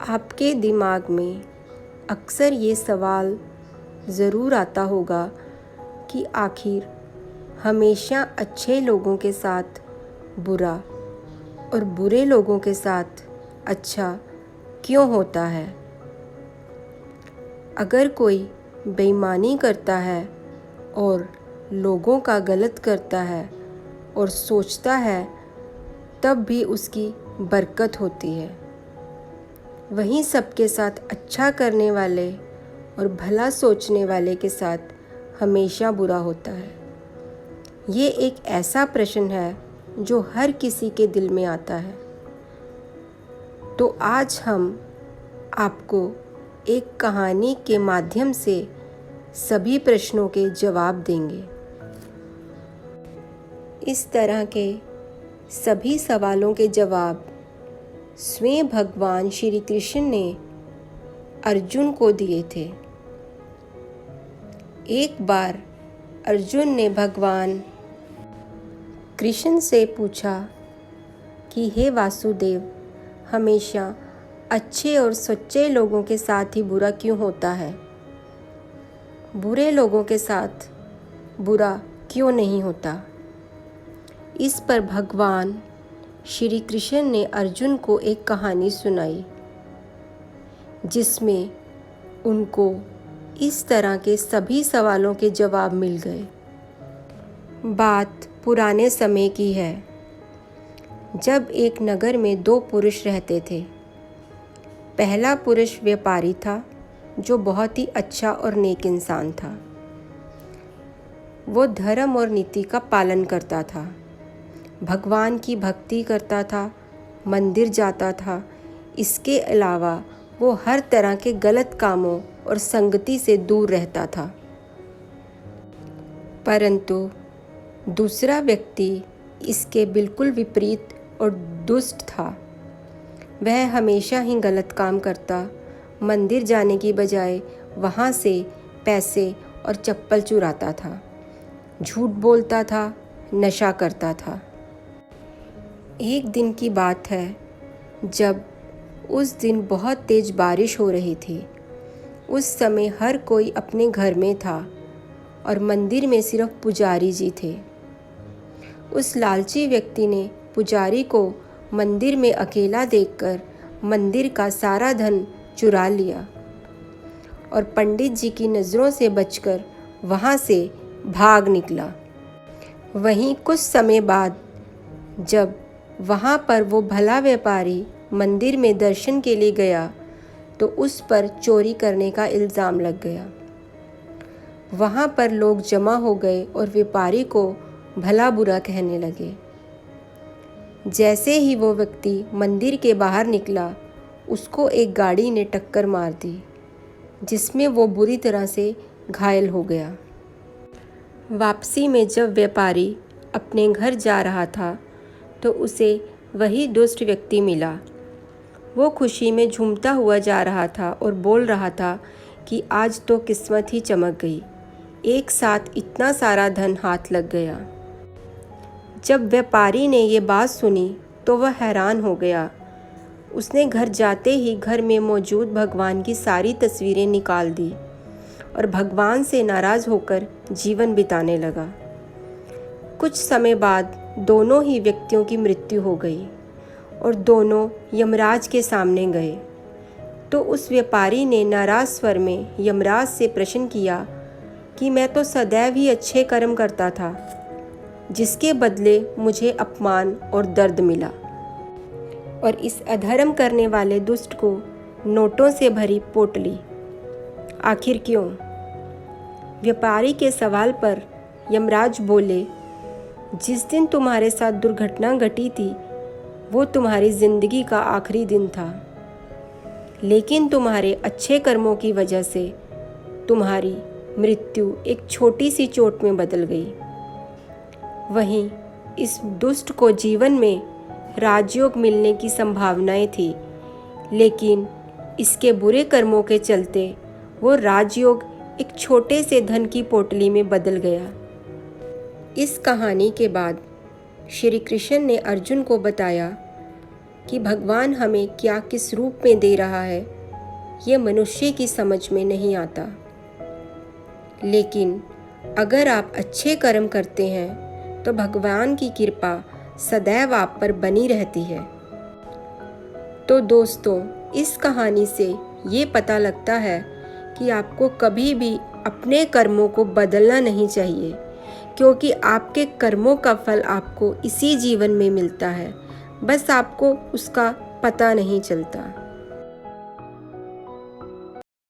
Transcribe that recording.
आपके दिमाग में अक्सर ये सवाल ज़रूर आता होगा कि आखिर हमेशा अच्छे लोगों के साथ बुरा और बुरे लोगों के साथ अच्छा क्यों होता है। अगर कोई बेईमानी करता है और लोगों का गलत करता है और सोचता है तब भी उसकी बरकत होती है, वहीं सबके साथ अच्छा करने वाले और भला सोचने वाले के साथ हमेशा बुरा होता है। ये एक ऐसा प्रश्न है जो हर किसी के दिल में आता है। तो आज हम आपको एक कहानी के माध्यम से सभी प्रश्नों के जवाब देंगे। इस तरह के सभी सवालों के जवाब स्वयं भगवान श्री कृष्ण ने अर्जुन को दिए थे। एक बार अर्जुन ने भगवान कृष्ण से पूछा कि हे वासुदेव, हमेशा अच्छे और सच्चे लोगों के साथ ही बुरा क्यों होता है? बुरे लोगों के साथ बुरा क्यों नहीं होता? इस पर भगवान श्री कृष्ण ने अर्जुन को एक कहानी सुनाई, जिसमें उनको इस तरह के सभी सवालों के जवाब मिल गए। बात पुराने समय की है, जब एक नगर में दो पुरुष रहते थे। पहला पुरुष व्यापारी था जो बहुत ही अच्छा और नेक इंसान था। वो धर्म और नीति का पालन करता था, भगवान की भक्ति करता था, मंदिर जाता था। इसके अलावा वो हर तरह के गलत कामों और संगति से दूर रहता था। परंतु दूसरा व्यक्ति इसके बिल्कुल विपरीत और दुष्ट था। वह हमेशा ही गलत काम करता, मंदिर जाने की बजाय वहाँ से पैसे और चप्पल चुराता था, झूठ बोलता था, नशा करता था। एक दिन की बात है, जब उस दिन बहुत तेज़ बारिश हो रही थी। उस समय हर कोई अपने घर में था और मंदिर में सिर्फ पुजारी जी थे। उस लालची व्यक्ति ने पुजारी को मंदिर में अकेला देखकर मंदिर का सारा धन चुरा लिया और पंडित जी की नज़रों से बचकर वहाँ से भाग निकला। वहीं कुछ समय बाद जब वहाँ पर वो भला व्यापारी मंदिर में दर्शन के लिए गया तो उस पर चोरी करने का इल्ज़ाम लग गया। वहाँ पर लोग जमा हो गए और व्यापारी को भला बुरा कहने लगे। जैसे ही वो व्यक्ति मंदिर के बाहर निकला, उसको एक गाड़ी ने टक्कर मार दी, जिसमें वो बुरी तरह से घायल हो गया। वापसी में जब व्यापारी अपने घर जा रहा था तो उसे वही दुष्ट व्यक्ति मिला। वो खुशी में झूमता हुआ जा रहा था और बोल रहा था कि आज तो किस्मत ही चमक गई, एक साथ इतना सारा धन हाथ लग गया। जब व्यापारी ने ये बात सुनी तो वह हैरान हो गया। उसने घर जाते ही घर में मौजूद भगवान की सारी तस्वीरें निकाल दी और भगवान से नाराज़ होकर जीवन बिताने लगा। कुछ समय बाद दोनों ही व्यक्तियों की मृत्यु हो गई और दोनों यमराज के सामने गए। तो उस व्यापारी ने नाराज़ स्वर में यमराज से प्रश्न किया कि मैं तो सदैव ही अच्छे कर्म करता था, जिसके बदले मुझे अपमान और दर्द मिला, और इस अधर्म करने वाले दुष्ट को नोटों से भरी पोटली, आखिर क्यों? व्यापारी के सवाल पर यमराज बोले, जिस दिन तुम्हारे साथ दुर्घटना घटी थी वो तुम्हारी ज़िंदगी का आखिरी दिन था, लेकिन तुम्हारे अच्छे कर्मों की वजह से तुम्हारी मृत्यु एक छोटी सी चोट में बदल गई। वहीं इस दुष्ट को जीवन में राजयोग मिलने की संभावनाएं थी, लेकिन इसके बुरे कर्मों के चलते वो राजयोग एक छोटे से धन की पोटली में बदल गया। इस कहानी के बाद श्री कृष्ण ने अर्जुन को बताया कि भगवान हमें क्या किस रूप में दे रहा है, ये मनुष्य की समझ में नहीं आता। लेकिन अगर आप अच्छे कर्म करते हैं तो भगवान की कृपा सदैव आप पर बनी रहती है। तो दोस्तों, इस कहानी से ये पता लगता है कि आपको कभी भी अपने कर्मों को बदलना नहीं चाहिए, क्योंकि आपके कर्मों का फल आपको इसी जीवन में मिलता है, बस आपको उसका पता नहीं चलता।